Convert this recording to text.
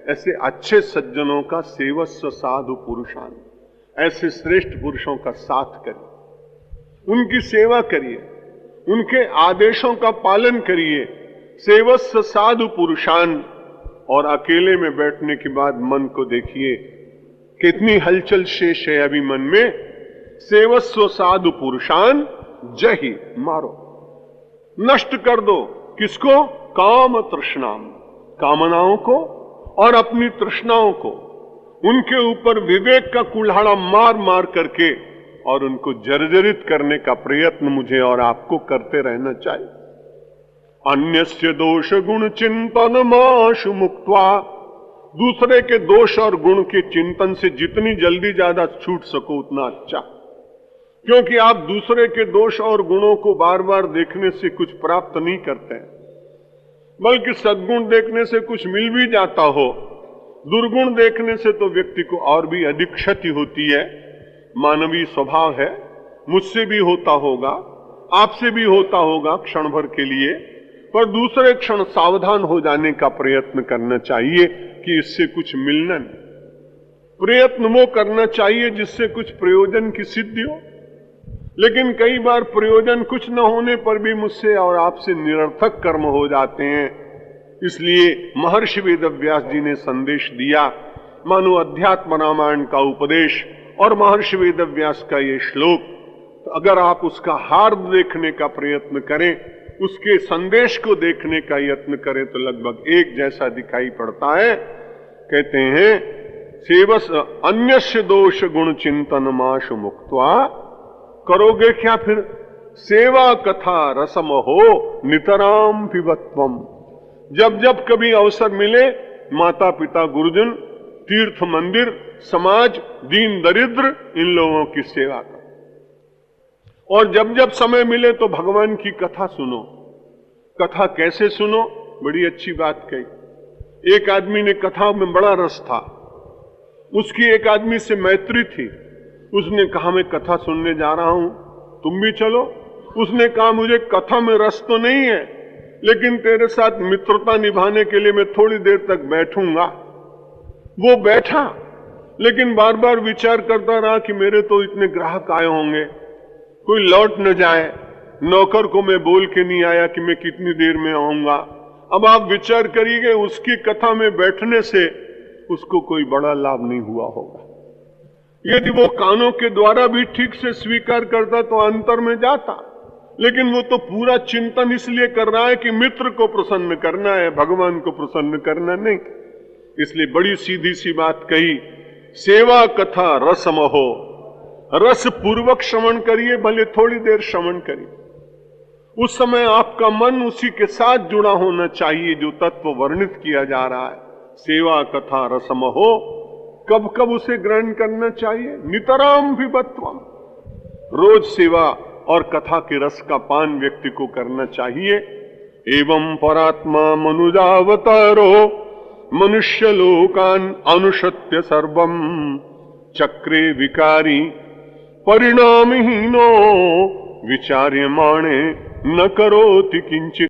ऐसे अच्छे सज्जनों का सेवस्व साधु पुरुषान, ऐसे श्रेष्ठ पुरुषों का साथ करिए, उनकी सेवा करिए, उनके आदेशों का पालन करिए। सेवस्व साधु पुरुषान। और अकेले में बैठने के बाद मन को देखिए कितनी हलचल शेष है अभी मन में। सेवस्व साधु पुरुषान जहि मारो, नष्ट कर दो। किसको? काम तृष्णाम, कामनाओं को और अपनी तृष्णाओं को, उनके ऊपर विवेक का कुल्हाड़ा मार मार करके और उनको जर्जरित करने का प्रयत्न मुझे और आपको करते रहना चाहिए। अन्यस्य दोष गुण चिंतन माशु मुक्त्वा, दूसरे के दोष और गुण के चिंतन से जितनी जल्दी ज्यादा छूट सको उतना अच्छा, क्योंकि आप दूसरे के दोष और गुणों को बार बार देखने से कुछ प्राप्त नहीं करते हैं, बल्कि सद्गुण देखने से कुछ मिल भी जाता हो, दुर्गुण देखने से तो व्यक्ति को और भी अधिक क्षति होती है। मानवीय स्वभाव है, मुझसे भी होता होगा, आपसे भी होता होगा क्षण भर के लिए, पर दूसरे क्षण सावधान हो जाने का प्रयत्न करना चाहिए कि इससे कुछ मिलना नहीं। प्रयत्न वो करना चाहिए जिससे कुछ प्रयोजन की सिद्धि हो। लेकिन कई बार प्रयोजन कुछ न होने पर भी मुझसे और आपसे निरर्थक कर्म हो जाते हैं। इसलिए महर्षि वेदव्यास जी ने संदेश दिया, मानो अध्यात्म रामायण का उपदेश और महर्षि वेदव्यास का ये श्लोक, तो अगर आप उसका हार्द देखने का प्रयत्न करें, उसके संदेश को देखने का यत्न करें, तो लगभग एक जैसा दिखाई पड़ता है। कहते हैं सेवस अन्यस्य दोष गुण चिंतन माशु मुक्त्वा, करोगे क्या फिर? सेवा कथा रसम हो नितराम पिबत्वम। जब जब कभी अवसर मिले, माता पिता गुरुजन, तीर्थ मंदिर, समाज, दीन दरिद्र, इन लोगों की सेवा करो। और जब जब समय मिले तो भगवान की कथा सुनो। कथा कैसे सुनो? बड़ी अच्छी बात कही। एक आदमी ने कथा में बड़ा रस था, उसकी एक आदमी से मैत्री थी। उसने कहा मैं कथा सुनने जा रहा हूं, तुम भी चलो। उसने कहा मुझे कथा में रस तो नहीं है, लेकिन तेरे साथ मित्रता निभाने के लिए मैं थोड़ी देर तक बैठूंगा। वो बैठा, लेकिन बार बार विचार करता रहा कि मेरे तो इतने ग्राहक आए होंगे, कोई लौट न जाए। नौकर को मैं बोल के नहीं आया कि मैं कितनी देर में आऊंगा। अब आप विचार करिए, उसकी कथा में बैठने से उसको कोई बड़ा लाभ नहीं हुआ होगा। यदि वो कानों के द्वारा भी ठीक से स्वीकार करता तो अंतर में जाता, लेकिन वो तो पूरा चिंतन इसलिए कर रहा है कि मित्र को प्रसन्न करना है, भगवान को प्रसन्न करना नहीं। इसलिए बड़ी सीधी सी बात कही, सेवा कथा रसम हो, रस पूर्वक श्रवण करिए, भले थोड़ी देर श्रवण करिए। उस समय आपका मन उसी के साथ जुड़ा होना चाहिए जो तत्व वर्णित किया जा रहा है। सेवा कथा रसम हो, कब कब उसे ग्रहण करना चाहिए? नितराम पिबत्वम, रोज सेवा और कथा के रस का पान व्यक्ति को करना चाहिए। एवं परात्मा मनुजावतारो मनुष्य लोकान अनुशत्य सर्वम चक्रे विकारी परिणामहीनो विचार्यमाणे न करोति किंचित।